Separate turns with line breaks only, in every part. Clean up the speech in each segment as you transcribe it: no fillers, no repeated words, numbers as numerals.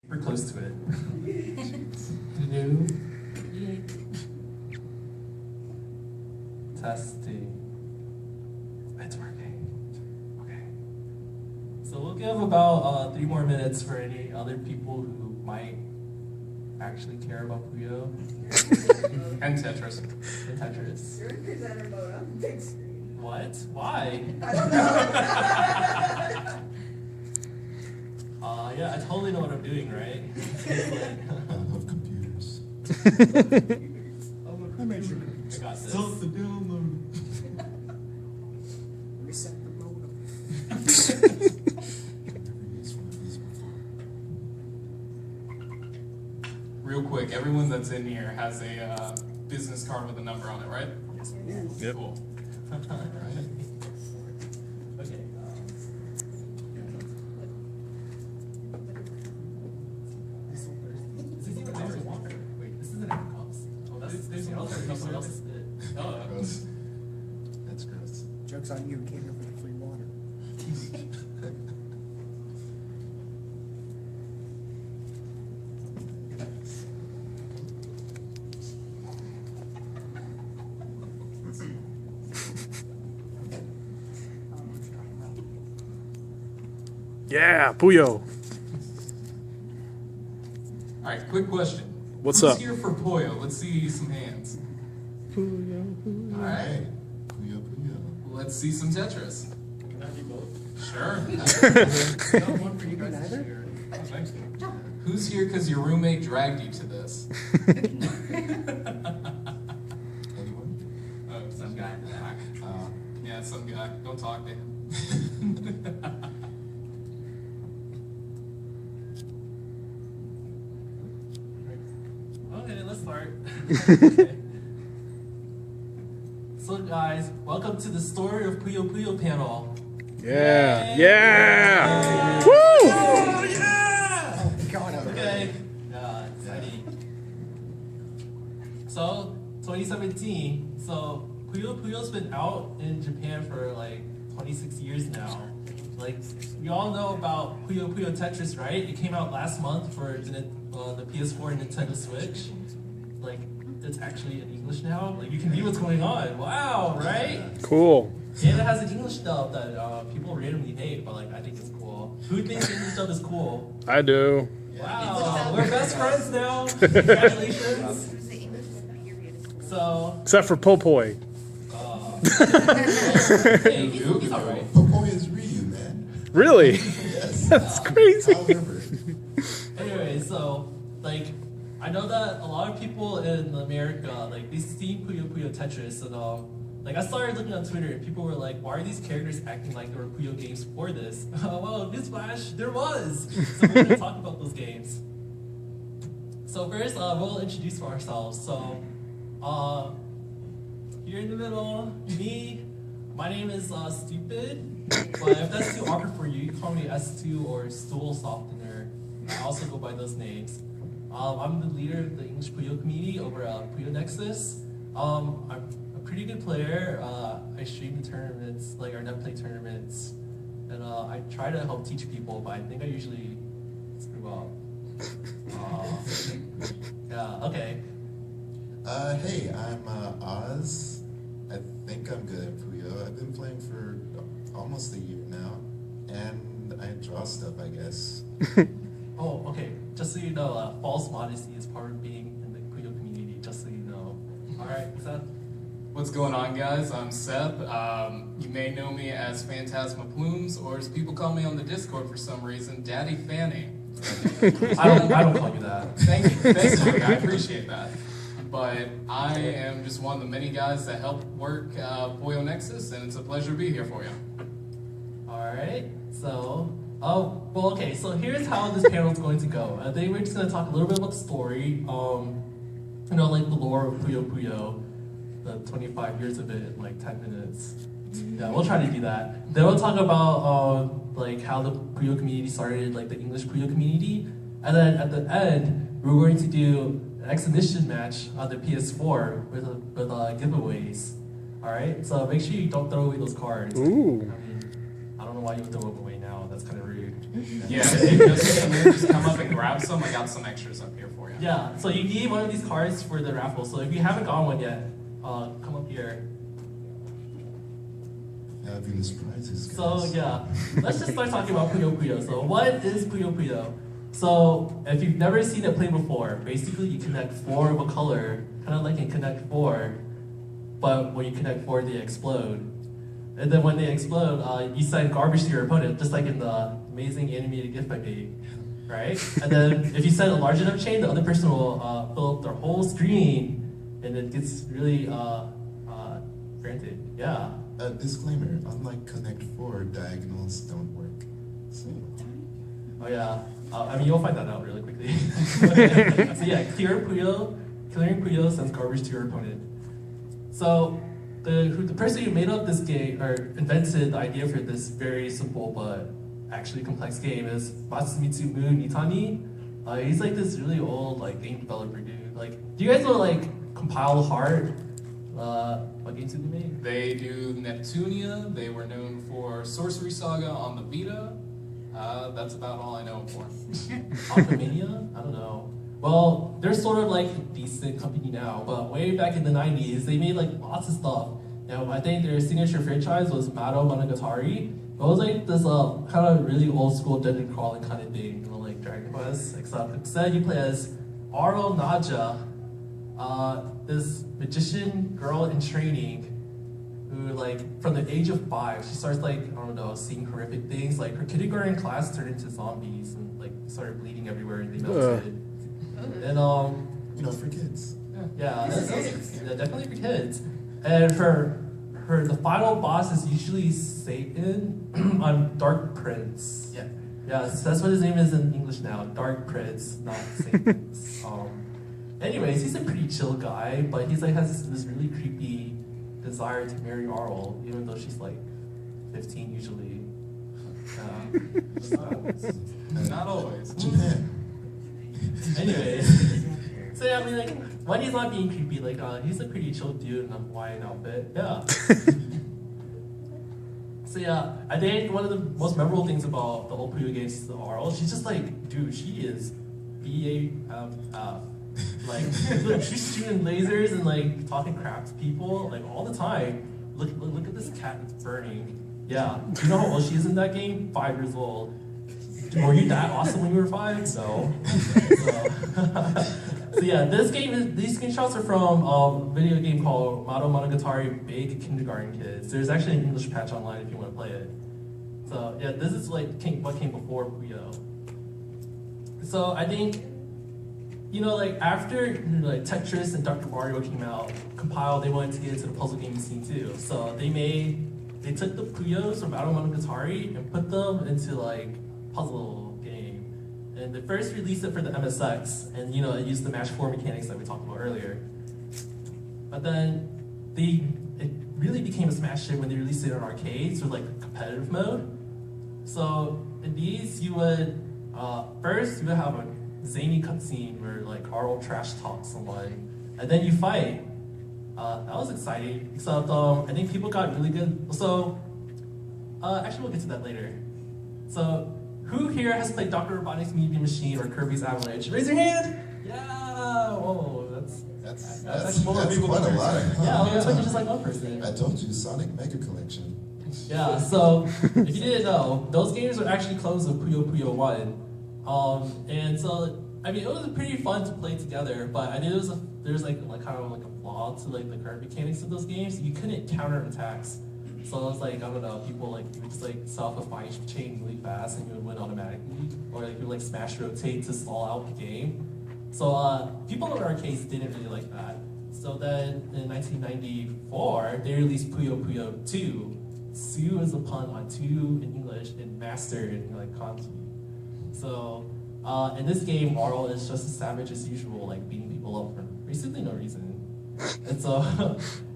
We're close to it. New. Testing. It's working. Okay. So we'll give about 3 more minutes for any other people who might actually care about Puyo.
And Tetris.
And Tetris.
You're in presenter mode on the big screen.
What? Why?
I don't know.
Yeah, I totally know what I'm doing, right?
I love computers.
I made sure. I got this.
Stop the download.
Reset the modem.
Real quick, everyone that's in here has a business card with a number on it, right?
Yes.
Yep.
Cool.
Okay. This is even there's water. Wait, this isn't even cups. Oh, there's the other cup. Someone else is it. Oh,
Gross. That's gross.
Joke's on you, came here for the free water.
Yeah, Puyo.
All right, quick question.
What's
Who's
up?
here for Puyo? Let's see some hands.
Puyo, Puyo.
All right,
Puyo Puyo.
let's see some Tetris.
Can I do both?
Sure.
No, one for you guys to share.
Oh, thanks. Who's here because your roommate dragged you to this?
Anyone?
Oh, some guy in the back. Yeah, some guy. Don't talk to him.
Okay, let's start. Okay. So guys, welcome to the Story of Puyo Puyo panel.
Yeah,
Yay!
yeah. Woo!
Oh yeah!
God,
Okay. Exciting. So, 2017. So, Puyo Puyo's been out in Japan for like 26 years now. Like, we all know about Puyo Puyo Tetris, right? It came out last month for the PS4 and Nintendo Switch. Like, it's actually in English now. Like, you can read what's going on. Wow, right?
Cool.
And it has an English dub that people randomly hate, but like, I think it's cool. Who thinks the English dub is cool?
I do.
Wow, we're best friends now. Congratulations. So,
Except for Popoi.
hey, he's alright.
Popoy is Ryu, man.
Really?
Yes.
That's crazy.
I'll remember.
Anyway, so, like, I know that a lot of people in America, like, they see Puyo Puyo Tetris, and, like, I started looking on Twitter, and people were like, why are these characters acting like there were Puyo games before this? Well, newsflash, there was! So we're gonna talk about those games. So first, we'll introduce ourselves. So, here in the middle, me, my name is Stupid, but if that's too awkward for you, you can call me S2 or Stool Softener. I also go by those names. I'm the leader of the English Puyo community over at Puyo Nexus. I'm a pretty good player. I stream the tournaments, like our net play tournaments, and I try to help teach people, but I think I usually screw up. Yeah, okay.
Hey, I'm Oz. I think I'm good at Puyo. I've been playing for almost a year now, and I draw stuff, I guess.
Oh, okay. Just so you know, false modesty is part of being in the Puyo community, just so you know. Alright, Seth?
What's going on, guys? I'm Seb. You may know me as Phantasma Plumes, or as people call me on the Discord for some reason, Daddy Fanny.
I don't call you that.
Thank you, I appreciate that. But I am just one of the many guys that help work Puyo Nexus, and it's a pleasure to be here for you.
Alright, so, well, okay, so here's how this panel is going to go. I think we're just going to talk a little bit about the story, you know, like the lore of Puyo Puyo, the 25 years of it in like 10 minutes. Yeah, we'll try to do that. Then we'll talk about, like, how the Puyo community started, like the English Puyo community. And then at the end, we're going to do an exhibition match on the PS4 with giveaways. Alright, so make sure you don't throw away those cards.
Ooh.
I mean, I don't know why you would throw them away now. That's kind of rude.
Yeah, if you just come up and grab some. I got some extras up here for you.
Yeah, so you need one of these cards for the raffle. So if you haven't gotten one yet, come up here.
Fabulous prizes, guys.
So yeah, let's just start talking about Puyo Puyo. So what is Puyo Puyo? So if you've never seen it play before, basically you connect 4 of a color, kind of like in Connect 4, but when you connect 4, they explode. And then when they explode, you send garbage to your opponent, just like in the amazing animated GIF I made, right? And then if you send a large enough chain, the other person will fill up their whole screen, and it gets really frantic. Yeah.
Disclaimer, unlike Connect 4, diagonals don't work. So,
Oh yeah. I mean, you'll find that out really quickly. So yeah, clearing Puyo sends garbage to your opponent. So the person who made up this game, or invented the idea for this very simple but actually complex game, is Matsumitsu Nitani. He's like this really old like game developer dude. Like, do you guys know like Compile Heart? What games did they make?
They do Neptunia. They were known for Sorcery Saga on the Vita. That's about all I know them for.
Alchemania? I don't know. Well, they're sort of like a decent company now, but way back in the 90s, they made like lots of stuff. Now, I think their signature franchise was Mado Monogatari. It was like this kind of really old school dungeon crawling kind of thing, you know, like Dragon Quest, except instead you play as Aro Naja, this magician girl in training who, like, from the age of 5, she starts, like, I don't know, seeing horrific things. Like, her kindergarten class turned into zombies and, like, started bleeding everywhere and they melted. And,
you know, for kids.
yeah, yeah, definitely for kids. And the final boss is usually Satan on Dark Prince.
Yeah.
Yeah, so that's what his name is in English now, Dark Prince, not Satan. Anyways, he's a pretty chill guy, but he's like has this really creepy desire to marry Arl, even though she's like 15 usually.
Not always.
Japan.
Anyways, so yeah, I mean, like, when he's not being creepy, like, he's a pretty chill dude in a Hawaiian outfit. Yeah. So yeah, I think one of the most memorable things about the whole Puyo games is Arl. She's just like, dude, she is BAFF. Like, look, she's shooting lasers and like talking crap to people like all the time. Look at this cat that's burning. Yeah, do you know how old she is in that game? 5 years old. Were you that awesome when you were 5? No. So yeah, these screenshots are from a video game called Mado Monogatari Big Kindergarten Kids. There's actually an English patch online if you want to play it. So yeah, this is like what came before Puyo. So I think, you know, like after like Tetris and Dr. Mario came out, Compile, they wanted to get into the puzzle gaming scene too. So they took the Puyos from Mado Monogatari and put them into like puzzle game. And they first released it for the MSX, and you know, it used the match 4 mechanics that we talked about earlier. But then it really became a smash hit when they released it in arcades with like competitive mode. So in these, you would first you would have a zany cutscene where like Arl trash talks someone, and then you fight. That was exciting. Except I think people got really good. So actually, we'll get to that later. So who here has played Dr. Robotnik's Media Machine or Kirby's Avalanche? Raise your hand. Yeah. Oh, that's actually more people
quite
than
a lot.
Yeah, I thought you just like one person.
I told you, Sonic Mega Collection.
Yeah, so if you didn't know, those games are actually clones of Puyo Puyo 1. And so, I mean, it was pretty fun to play together, but I knew there's like kind of like a flaw to like the current mechanics of those games. You couldn't counter attacks. So it was like, I don't know, people like, you would just like set off a fire chain really fast and you would win automatically. Or like you would like smash rotate to stall out the game. So people in arcades didn't really like that. So then in 1994, they released Puyo Puyo 2. Su is a pun on 2 in English and master in like kanji. So in this game, Arl is just as savage as usual, like beating people up for basically no reason. And so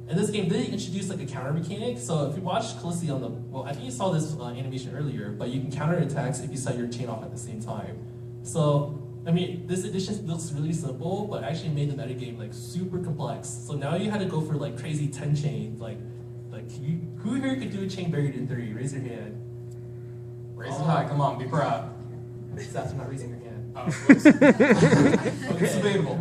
in this game, they introduced like a counter mechanic. So if you watch closely on the, well, I think you saw this animation earlier, but you can counter attacks if you set your chain off at the same time. So, I mean, this edition looks really simple, but actually made the metagame like super complex. So now you had to go for like crazy 10 chains. Like who here could do a chain buried in 3? Raise your hand.
Raise it high. Come on, be proud.
That's not raising your hand.
Oh, whoops. It's debatable.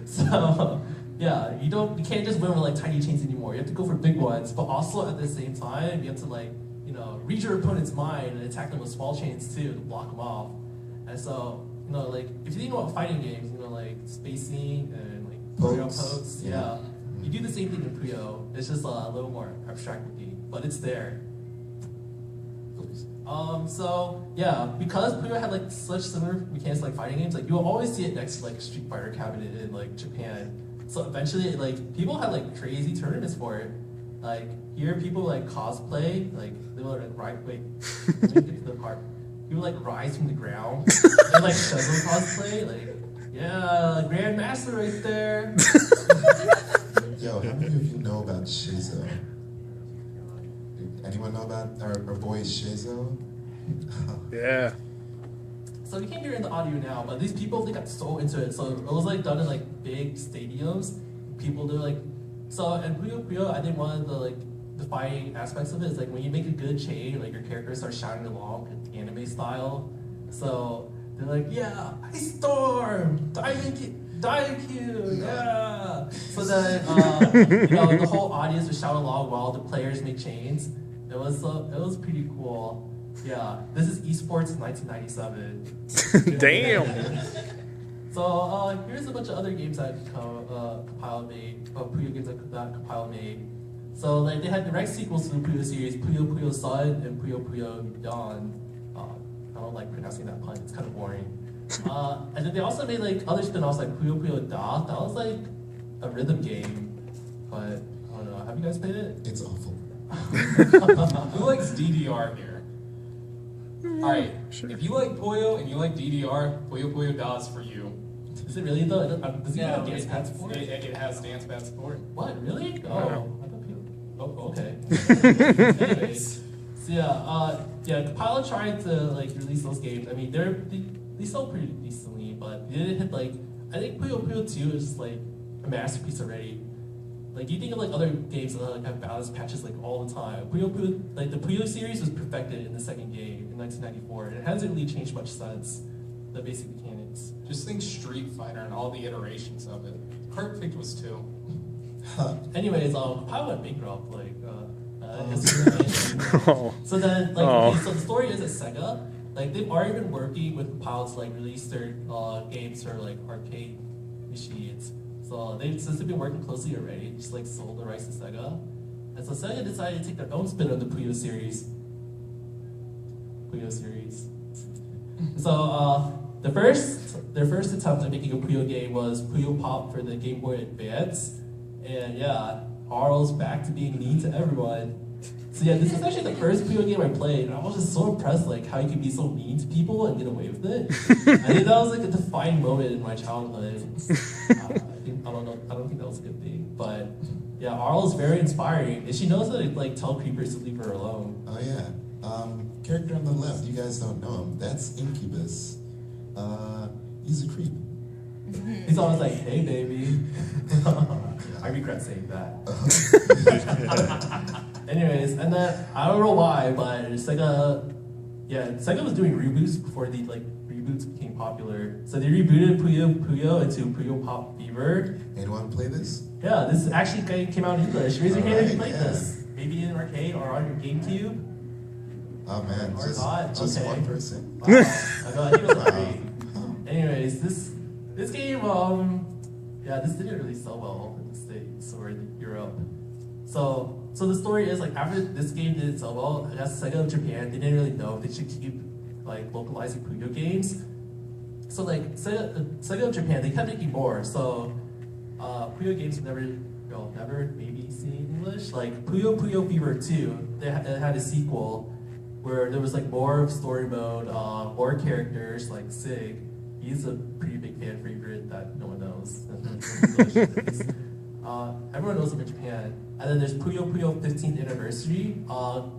So yeah, you can't just win with like tiny chains anymore. You have to go for big ones, but also at the same time you have to like read your opponent's mind and attack them with small chains too to block them off. And so like if you think about fighting games, like spacing and like pokes, yeah, you do the same thing in Puyo. It's just a little more abstract looking, but it's there. So yeah, because Puyo had like such similar mechanics like fighting games, like you'll always see it next to like Street Fighter cabinet in like Japan. So eventually, like people had like crazy tournaments for it. Like here, people like cosplay, like they will like let me get to the part. People like rise from the ground and like Shizo cosplay, like yeah, Grandmaster right there.
Yo, how many of you know about Shizo? Anyone know about our boy Shizo?
Yeah.
So you can't hear it in the audio now, but these people, they got so into it. So it was like done in like big stadiums. People do like, so and Puyo Puyo, I think one of the like defining aspects of it is like when you make a good chain, like your character starts shouting along anime style. So they're like, yeah, Ice Storm, Daikyu, yeah. So then the whole audience would shout along while the players make chains. It was pretty cool. Yeah, this is esports 1997.
Damn.
So here's a bunch of other games that Compile made, Puyo games that Compile made. So like they had direct sequels to the Puyo series, Puyo Puyo Sun and Puyo Puyo Dawn. I don't like pronouncing that pun; it's kind of boring. And then they also made like other spin-offs like Puyo Puyo Da. That was like a rhythm game, but I don't know. Have you guys played it?
It's awful.
Who likes DDR here? Alright,
Sure.
if you like Puyo and you like DDR, Puyo Puyo Da is for you.
Is it really though? Does it have dance
it,
pad support?
it has dance pad support.
What, really? Oh,
Wow.
I thought people. Oh, okay. Anyways, so yeah, Compile tried to like release those games. I mean, they sell pretty decently, but they didn't hit like. I think Puyo Puyo 2 is just like a masterpiece already. Like you think of like other games that like have balance patches like all the time. Puyo Puyo, like the Puyo series was perfected in the second game in 1994, and it hasn't really changed much since. The basic mechanics.
Just think Street Fighter and all the iterations of it. Perfect was 2.
Anyways, Compile went bankrupt. Like,
Oh.
so then, like,
Oh.
okay, so the story is at Sega. Like, they've already been working with Compile to like release their games for like arcade machines. So since they've been working closely already, just like sold the rights to Sega. And so Sega decided to take their own spin on the Puyo series. So their first attempt at making a Puyo game was Puyo Pop for the Game Boy Advance. And yeah, Arl's back to being mean to everyone. So yeah, this is actually the first Puyo game I played, and I was just so impressed like how you can be so mean to people and get away with it. I think that was like a defining moment in my childhood. I don't think that was a good thing, but yeah, Arl is very inspiring, and she knows how to like tell creepers to leave her alone.
Oh yeah. Character on the left, you guys don't know him. That's Incubus. He's a creep.
He's always like, "Hey, baby." I regret saying that. Anyways, and then I don't know why, but Sega was doing reboots before the like reboots became popular. So they rebooted Puyo Puyo into Puyo Pop Fever.
Anyone play this?
Yeah, this actually came out in English. Raise your hand if you played
Alright, yeah.
this. Maybe in an arcade or on your GameCube.
Oh man,
Or
just
okay.
one person.
Wow. I think it was
Wow.
great. Anyways, this game, this didn't really sell well in the States or in Europe. So the story is like after this game didn't sell well, I guess Sega of Japan, they didn't really know if they should keep like localizing Puyo games. So like Sega of Japan, they kept making more. So Puyo games never maybe seen in English. Like Puyo Puyo Fever 2, it had a sequel where there was like more story mode, more characters like Sig. He's a pretty big fan favorite that no one knows. Everyone knows him in Japan. And then there's Puyo Puyo 15th Anniversary.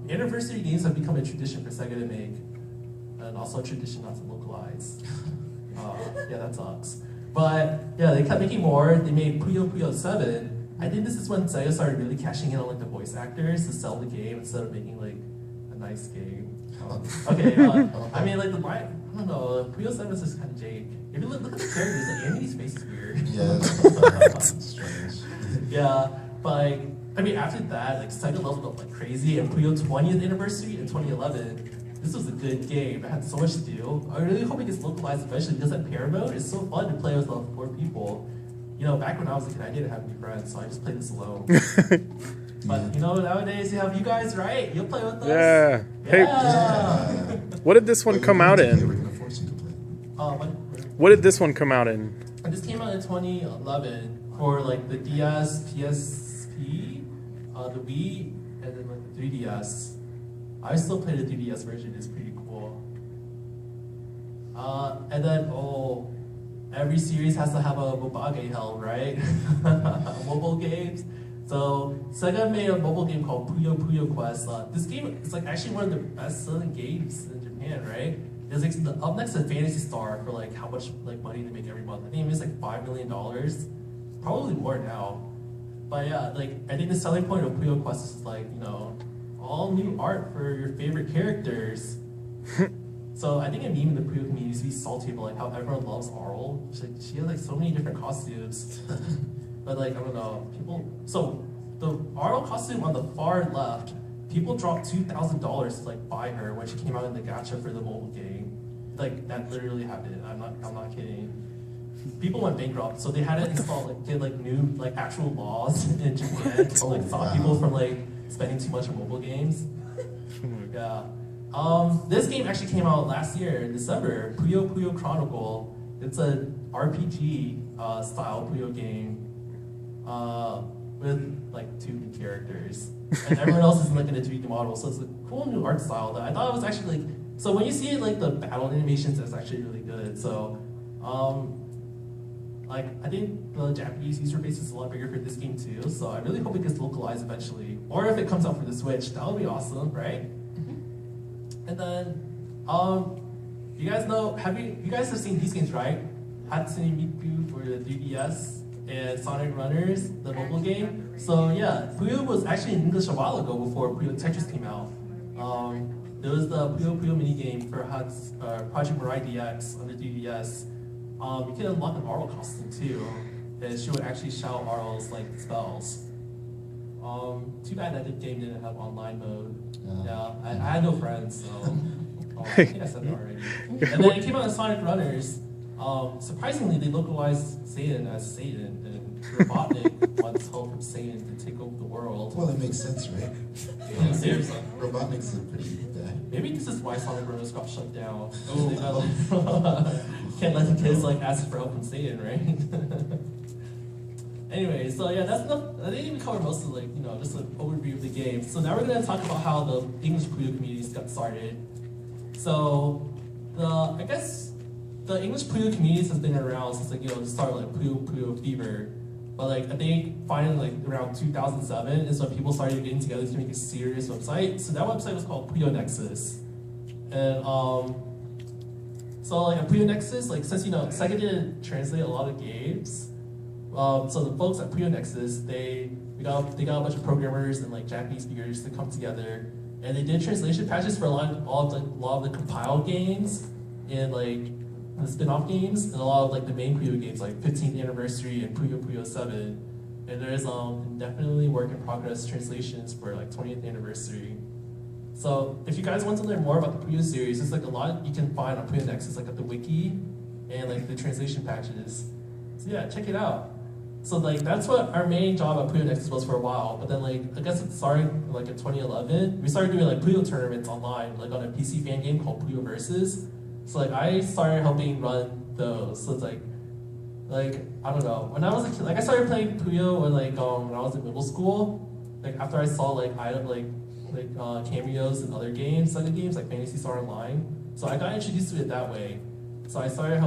Anniversary games have become a tradition for Sega to make, and also a tradition not to localize. Yeah, that sucks. But yeah, they kept making more. They made Puyo Puyo 7. I think this is when Sega started really cashing in on like the voice actors to sell the game instead of making like a a nice game. Okay, I mean, like, I don't know, Puyo 7 is just kind of jank. If you look at the characters, like, Andy's face is weird.
Yeah, it's strange.
Yeah, but, like, I mean, after that, like, Sega leveled up like crazy, and Puyo 20th anniversary in 2011, this was a good game. It had so much to do. I really hope it gets localized eventually, because that pair mode is so fun to play with 4 people. You know, back when I was a kid, I didn't have any friends, so I just played this alone. But, you know, nowadays you have you guys, right? You'll play with us.
Yeah. Hey,
Yeah.
what did this one come out
They were
in?
gonna force you to play.
What did this one come out in?
This came out in 2011 for like the DS, PSP, the Wii, and then like the 3DS. I still play the 3DS version, it's pretty cool. And then, every series has to have a mobage held, right? Mobile games. So Sega made a mobile game called Puyo Puyo Quest. This game is like actually one of the best-selling games in Japan, right? It's like up next to Fantasy Star for like how much like money they make every month. I think it makes like $5 million, probably more now. But yeah, like I think the selling point of Puyo Quest is like, you know, all new art for your favorite characters. So I think a meme in the Puyo community used to be salty about like how everyone loves Arl. She has like so many different costumes. But like, I don't know, so the Arl costume on the far left, people dropped $2,000 to like buy her when she came out in the gacha for the mobile game. Like that literally happened. I'm not kidding. People went bankrupt, so they had to install get new like actual laws in Japan to like stop people from like spending too much on mobile games. Yeah. This game actually came out last year in December. Puyo Puyo Chronicle. It's a RPG style Puyo game with like 2 new characters, and everyone else is like in a 3D model. So it's a cool new art style that I thought it was actually like. So when you see like the battle animations, it's actually really good. So, like I think the Japanese user base is a lot bigger for this game too. So I really hope it gets localized eventually, or if it comes out for the Switch, that would be awesome, right? And then, you guys know, you guys have seen these games, right? Hatsune Miku for the 3DS and Sonic Runners, the mobile game. So yeah, Puyo was actually in English a while ago before Puyo Tetris came out. There was the Puyo Puyo minigame for Project Mirai DX on the 3DS. You can unlock an Arl costume too, and she would actually shout Arl's like spells. Too bad that the game didn't have online mode. Yeah, I had no friends, so I think I said that already. And then it came out in Sonic Runners. Surprisingly, they localized Satan as Satan, and Robotnik wants help from Satan to take over the world.
Well, it makes sense, right?
Yeah, seriously.
Robotnik's a pretty guy.
Maybe this is why Sonic Runners got shut down. They got, can't let the kids like ask for help from Satan, right? Anyway, so yeah, that's enough. I think we covered most of like, you know, just an overview of the game. So now we're gonna talk about how the English Puyo communities got started. So I guess the English Puyo communities has been around since like, you know, the start of like Puyo Puyo Fever. But like I think finally like around 2007 is when people started getting together to make a serious website. So that website was called Puyo Nexus. And so like at Puyo Nexus, like since you know Sega didn't translate a lot of games. So the folks at Puyo Nexus, they got a bunch of programmers and like Japanese speakers to come together, and they did translation patches for a lot of the compiled games and like the spin-off games and a lot of like the main Puyo games like 15th Anniversary and Puyo Puyo 7. And there's definitely work in progress translations for like 20th Anniversary. So if you guys want to learn more about the Puyo series, there's like a lot you can find on Puyo Nexus, like at the wiki and like the translation patches. So yeah, check it out. So like that's what our main job at Puyo Nexus was for a while, but then like I guess it started like in 2011. We started doing like Puyo tournaments online, like on a PC fan game called Puyo Versus. So like I started helping run those. So it's like I don't know. When I was a kid, like I started playing Puyo when like when I was in middle school. Like after I saw like cameos in other games, Sega games like Fantasy Star Online. So I got introduced to it that way. So I started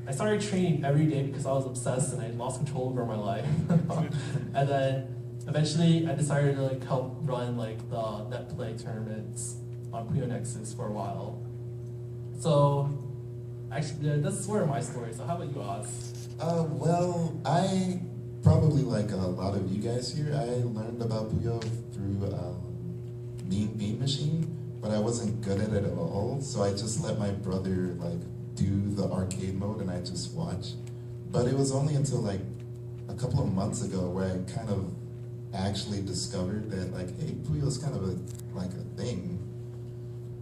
I started training every day because I was obsessed and I lost control over my life. And then eventually I decided to like help run like the net play tournaments on Puyo Nexus for a while. So actually that's sort of my story. So how about you, Oz?
Well, I probably like a lot of you guys here, I learned about Puyo through Mean Bean Machine, but I wasn't good at it at all. So I just let my brother like do the arcade mode, and I just watch. But it was only until like a couple of months ago where I kind of actually discovered that like, hey, Puyo's kind of a thing.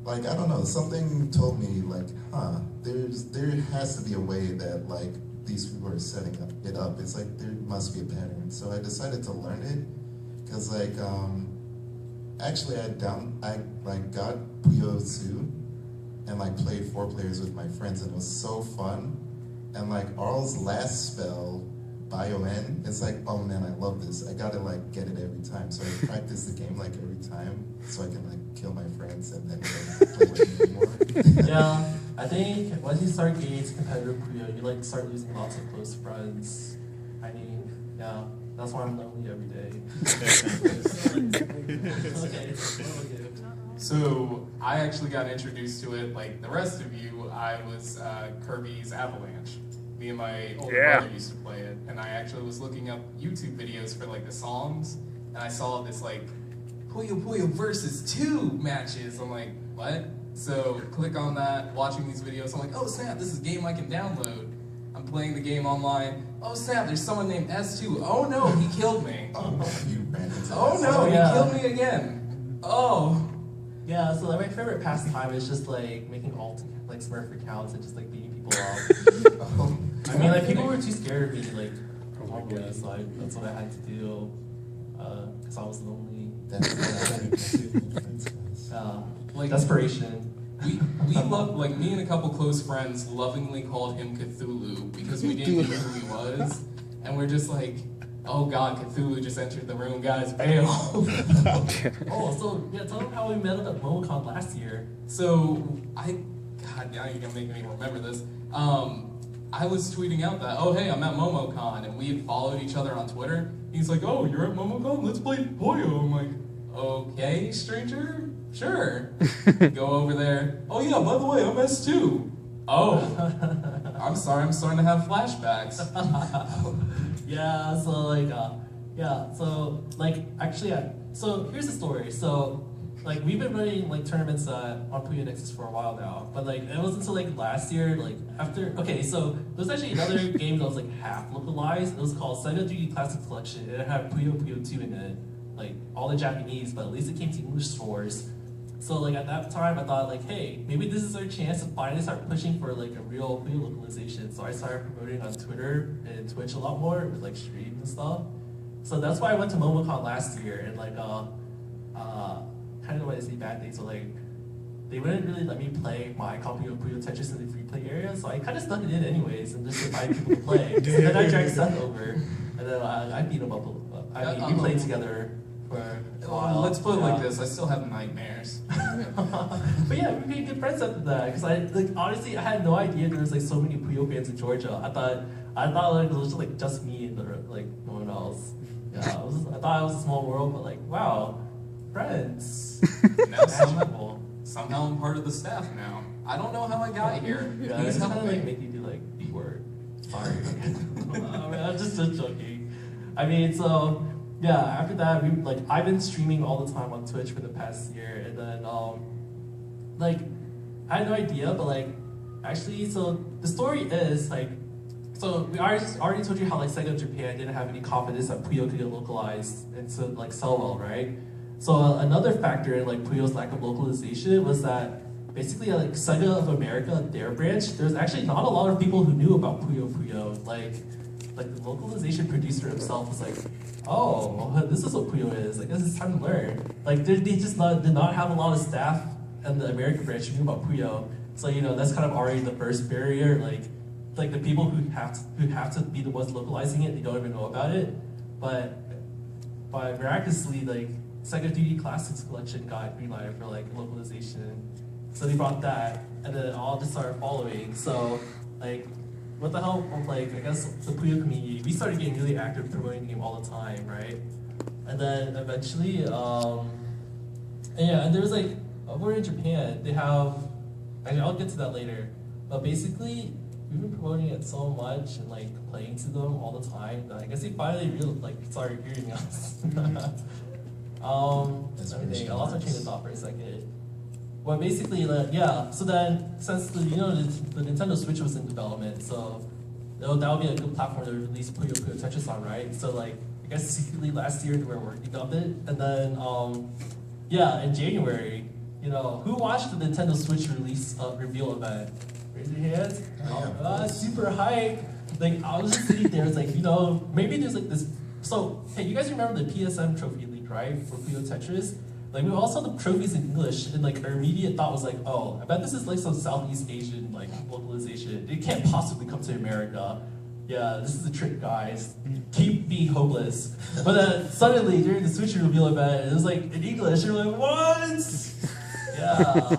Like, I don't know, something told me like, there has to be a way that like these people are setting it up. It's like there must be a pattern. So I decided to learn it because like actually I got Puyo 2 and like played 4 players with my friends, and it was so fun. And like Arl's last spell, Bio-N, it's like, oh man, I love this. I gotta like get it every time. So I practice the game like every time so I can like kill my friends and then like, play with me more.
Yeah, I think once you start getting into competitive Puyo, you like start losing lots of close friends. I mean, yeah, that's why I'm lonely every day. Okay.
So I actually got introduced to it like the rest of you. I was Kirby's Avalanche. Me and my older brother used to play it, and I actually was looking up YouTube videos for like the songs, and I saw this like Puyo Puyo versus 2 matches. I'm like, what? So click on that, watching these videos. I'm like, oh snap, this is a game I can download. I'm playing the game online. Oh snap, there's someone named S2. Oh no, he killed me.
Oh, you ran into
Oh
this.
no,
Yeah.
he killed me again. Oh.
Yeah, so like my favorite pastime is just like making alt like Smurf accounts and just like beating people up.
Oh,
I mean, like people were too scared of me, like normally, so that's what I had to do, because I was lonely.
that's
Like
Desperation.
we love, like me and a couple close friends lovingly called him Cthulhu because we didn't know who he was, and we're just like, oh god, Cthulhu just entered the room, guys, bail.
Oh, so yeah, tell them how we met up at MomoCon last year.
So God, now you're gonna make me remember this. I was tweeting out that, oh hey, I'm at MomoCon, and we had followed each other on Twitter. He's like, oh, you're at MomoCon? Let's play Puyo. I'm like, okay, stranger, sure. Go over there. Oh yeah, by the way, I'm S2. Oh, I'm sorry, I'm starting to have flashbacks.
Yeah, so like, actually, so here's the story. So, like, we've been running like tournaments on Puyo Nexus for a while now, but like it wasn't until like last year, like after. Okay, so there's actually another game that was like half localized. It was called Sega 3D Classics Collection. It had Puyo Puyo 2 in it, like all the Japanese, but at least it came to English stores. So like at that time, I thought like, hey, maybe this is our chance to finally start pushing for like a real Puyo localization. So I started promoting on Twitter and Twitch a lot more with like streams and stuff. So that's why I went to MomoCon last year, and like kind of want to say bad things. So like they wouldn't really let me play my copy of Puyo Tetris in the free play area, so I kind of stuck it in anyways and just invited people to play. So then I dragged Seth over, and then I beat him up a little. I mean, we played together for a while.
Let's put it like this, I still have nightmares.
But yeah, we became good friends after that. Because I like honestly, I had no idea there was like so many Puyo fans in Georgia. I thought like it was just like just me and like no one else. Yeah, I thought it was a small world, but like wow, friends.
Now
Magical.
somehow I'm part of the staff now. I don't know how I got here.
Yeah,
Please
it's kind
help
of
me.
like make you do like B word. Sorry. I mean, I'm just joking. I mean, so yeah. After that, I've been streaming all the time on Twitch for the past year, and then like I had no idea, but like actually, so the story is like. So we already told you how like Sega Japan didn't have any confidence that Puyo could get localized and so like sell well, right? So another factor in like Puyo's lack of localization was that basically like Sega of America, their branch, there's actually not a lot of people who knew about Puyo Puyo. Like the localization producer himself was like, oh, this is what Puyo is. I guess it's time to learn. Like they just did not have a lot of staff in the American branch who knew about Puyo. So that's kind of already the first barrier. Like the people who have to be the ones localizing it, they don't even know about it. But miraculously, like Sega 3D Classics Collection got greenlighted for like localization, so they brought that, and then it all just started following. So like with the help of like I guess the Puyo community, we started getting really active promoting the game all the time, right? And then eventually, and there was like over in Japan, they have. Actually, I'll get to that later. But basically, we've been promoting it so much and like playing to them all the time that I guess they finally started hearing us.
That's
let me
pretty
think. I lost my
nice.
train of thought for a second. Well, basically, yeah. So then, since the Nintendo Switch was in development, so that would be a good platform to release Puyo Puyo Tetris on, right? So like, I guess secretly last year they were working on it, and then yeah, in January, who watched the Nintendo Switch release reveal event? Raise your hands. Super hype. Like I was just sitting there, it's like maybe there's like this. So hey, you guys remember the PSM trophy league, right, for Puyo Tetris? Like we all saw the trophies in English, and like our immediate thought was like, oh, I bet this is like some Southeast Asian like localization. It can't possibly come to America. Yeah, this is a trick, guys. Keep being hopeless. But then suddenly during the Switch reveal event, it was like in English. You're like, what? Yeah,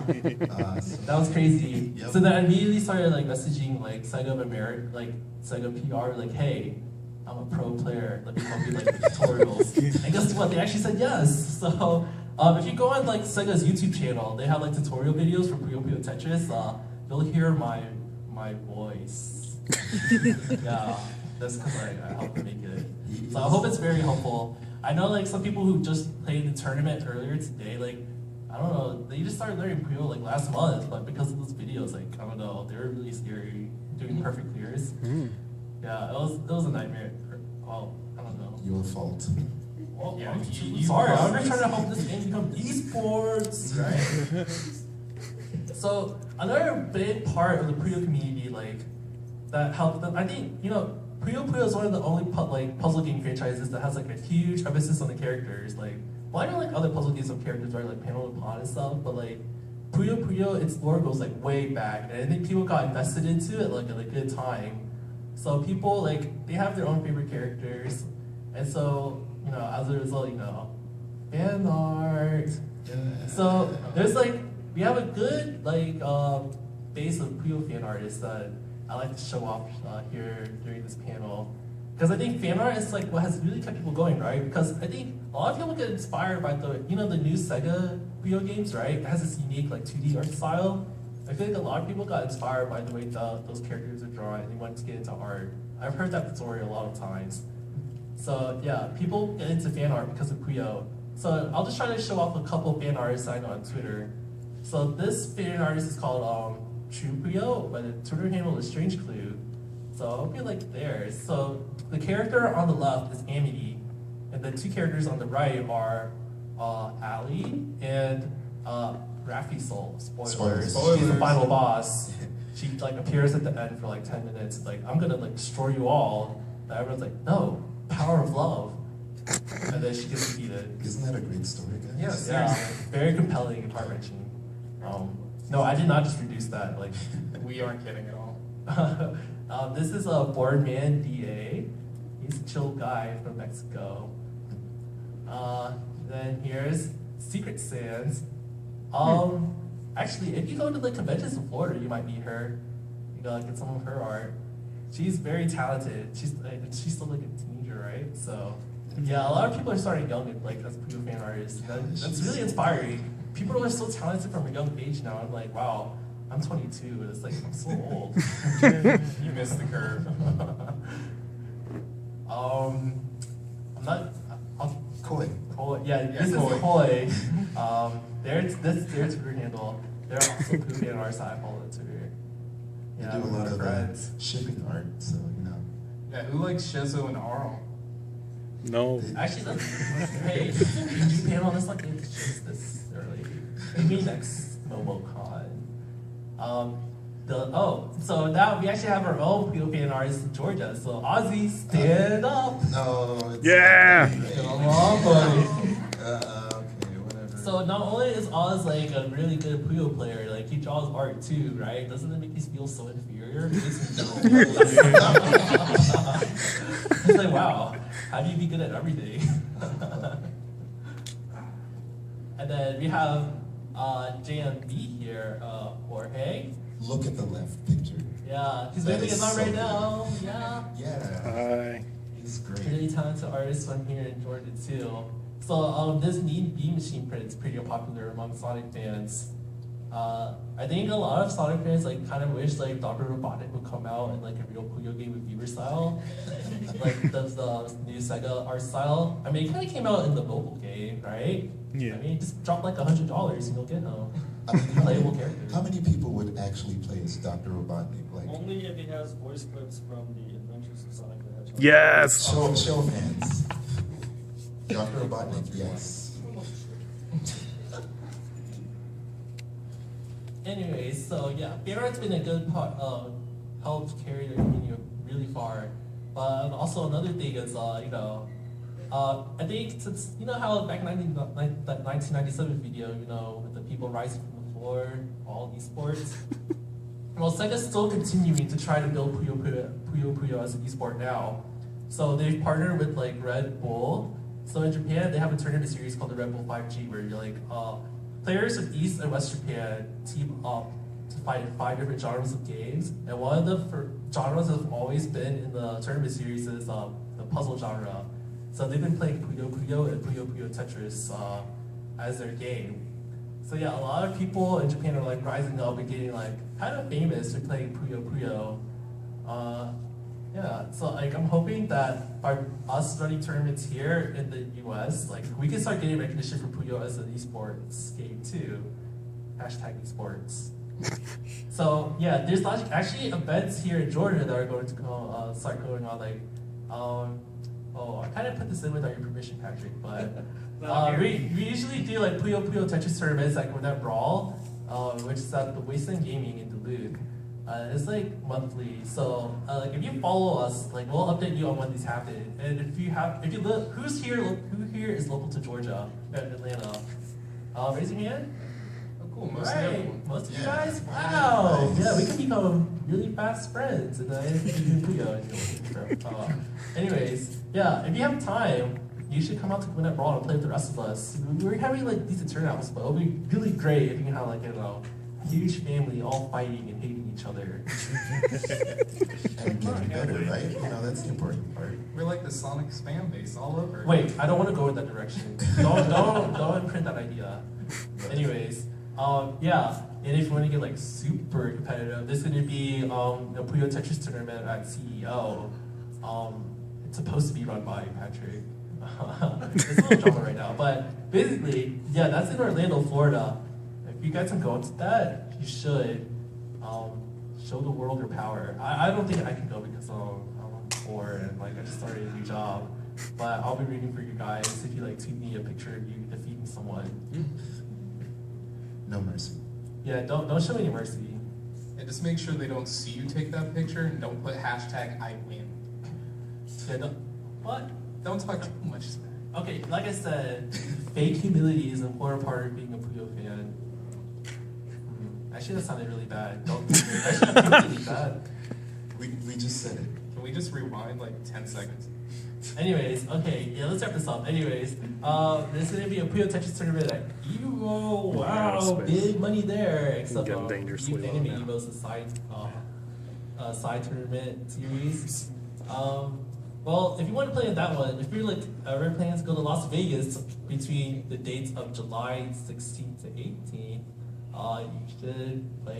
that was crazy.
Yep.
So then I immediately started like messaging like Sega of America, like Sega PR, like, hey, I'm a pro player. Let me help you like with tutorials. And guess what? They actually said yes. So if you go on like Sega's YouTube channel, they have like tutorial videos for Puyo Puyo Tetris. You'll hear my voice. Yeah, that's because I helped them make it. So I hope it's very helpful. I know like some people who just played the tournament earlier today, like I don't know, they just started learning Puyo like last month, but because of those videos, like I don't know, they were really scary, doing perfect clears. Yeah, it was a nightmare. Well, I don't know.
Your fault.
Well,
Yeah,
I'm
you
sorry, I'm
caused
just trying to help this game become esports, right? So another big part of the Puyo community, like that helped them. I think Puyo Puyo is one of the only puzzle game franchises that has like a huge emphasis on the characters. Like, well, I know like other puzzle games have characters, right, like Panel and Pawn and stuff, but like Puyo Puyo, its lore goes like way back, and I think people got invested into it like at a good time. So people like they have their own favorite characters, and so as a result, fan art.
Yeah.
So there's like we have a good like base of Puyo fan artists that I like to show off here during this panel, because I think fan art is like what has really kept people going, right? Because I think a lot of people get inspired by the the new Sega Puyo games, right? It has this unique like 2D art style. I feel like a lot of people got inspired by the way those characters are drawn, and they wanted to get into art. I've heard that story a lot of times. So yeah, people get into fan art because of Puyo. So I'll just try to show off a couple fan artists I know on Twitter. So this fan artist is called True Puyo, but the Twitter handle is Strange Clue. So I hope you like theirs. So the character on the left is Amity, and the two characters on the right are Ali and Raffi Soul. Spoilers.
Spoilers.
She's the final boss. She like appears at the end for like 10 minutes. Like, I'm gonna like destroy you all. But everyone's like, no, power of love. And then she gets defeated.
Isn't that a great story, guys?
Yes.
Yeah, very compelling and heart-wrenching. No, I did not just reduce that. Like,
We aren't kidding at all.
this is a Boardman DA. He's a chill guy from Mexico. Then here's Secret Sands. Actually, if you go to the conventions in Florida, you might meet her. You know, get some of her art. She's very talented. She's still like a teenager, right? So yeah, a lot of people are starting young, like as Puyo fan artists. That's really inspiring. People are so talented from a young age now. I'm like, wow, I'm 22, and it's like I'm so old.
You missed the curve.
I'm not.
Koi.
Koi. Yeah, this is
Koi.
Koi. There's their Twitter handle. They're also Puyo fan artists that I follow on Twitter.
You
Yeah,
do a lot of
friends.
shipping art, so
Yeah, who likes Shezo and Arl?
No.
Actually, hey, did you pan on this like this early? Maybe next MomoCon. So now we actually have our own Puyo fan artist in Georgia. So Ozzy, stand up.
No. It's
Yeah.
Come on, buddy.
Okay, whatever.
So not only is Oz like a really good Puyo player, like he draws art too, right? Doesn't it make you feel so inferior? It makes me feel it's like, wow, how do you be good at everything? And then we have JMB here, Jorge.
Look at the left picture.
Yeah, he's
That
making
is
his art
so
right
good.
now. Yeah.
Yeah.
Hi.
He's great.
Really talented artist from here in Georgia too. So this Need B machine print is pretty popular among Sonic fans. I think a lot of Sonic fans like kind of wish like Dr. Robotnik would come out in like a real Puyo game with Beaver style, like the new Sega art style. I mean, it kind of came out in the mobile game, right?
Yeah.
I mean, just drop like $100 and you'll get him.
I mean,
Playable character.
how many people would actually play as Dr. Robotnik? Like,
Only if he has voice clips from the Adventures of Sonic the Hedgehog.
Yes.
show of hands. Dr. Robotnik, yes.
Anyways, so yeah, Barrett's been a good part of helped carry the community really far. But also another thing is, I think since you know how back in that 1997 video, with the people rising from the floor, all esports. Well, Sega's still continuing to try to build Puyo Puyo as an esport now. So they've partnered with like Red Bull. So in Japan, they have a tournament series called the Red Bull 5G, where you're like players of East and West Japan team up to fight in 5 different genres of games. And one of the genres that have always been in the tournament series is the puzzle genre. So they've been playing Puyo Puyo and Puyo Puyo Tetris as their game. So yeah, a lot of people in Japan are like rising up and getting like kind of famous for playing Puyo Puyo. Yeah, so like I'm hoping that by us running tournaments here in the US, like we can start getting recognition for Puyo as an esports game too. Hashtag esports. So yeah, there's actually events here in Georgia that are going to start going on. Like, I kind of put this in without your permission, Patrick, but we usually do like Puyo Puyo Tetris tournaments like Gwinnett Brawl, which is at the Wasteland Gaming in Duluth. It's like monthly, so like if you follow us, like we'll update you on when these happen. And if you look, who here is local to Georgia, Atlanta? Raise your hand.
Oh, cool. Most of
Right,
everyone.
most of you
Yeah.
guys. Wow,
Nice.
yeah, we can become really fast friends, and anyways, yeah, if you have time, you should come out to Gwinnett Brawl and play with the rest of us. We're having like decent turnouts, but it'll be really great if you can have like a huge family all fighting and hating each other.
And getting better, right? That's the important part.
We're like the Sonic fan base all over.
Wait, I don't want to go in that direction. Don't imprint that idea. Anyways, yeah, and if you want to get like super competitive, there's going to be the Puyo Tetris tournament at CEO. It's supposed to be run by Patrick. It's a little drama right now, but basically, yeah, that's in Orlando, Florida. If you guys can go to that, you should show the world your power. I don't think I can go because I'm poor and like I just started a new job. But I'll be rooting for you guys if you like tweet me a picture of you defeating someone.
No mercy.
Yeah, don't show any mercy.
And just make sure they don't see you take that picture and don't put hashtag I win.
Yeah, what?
Don't talk too much smack.
Okay, like I said, fake humility is an important part of being a Puyo fan. Actually, that sounded really bad. Don't do it. That should be really bad.
We just said it.
Can we just rewind like 10 seconds?
Anyways, okay, yeah, let's wrap this up. Anyways, there's gonna be a Puyo Tetris tournament at Evo. Wow,
space.
big money there. Except
Getting dangerously low
anime
now.
Evo's a side tournament series. Well, if you want to play in that one, if you're like ever planning to go to Las Vegas between the dates of July 16th to 18th, you should play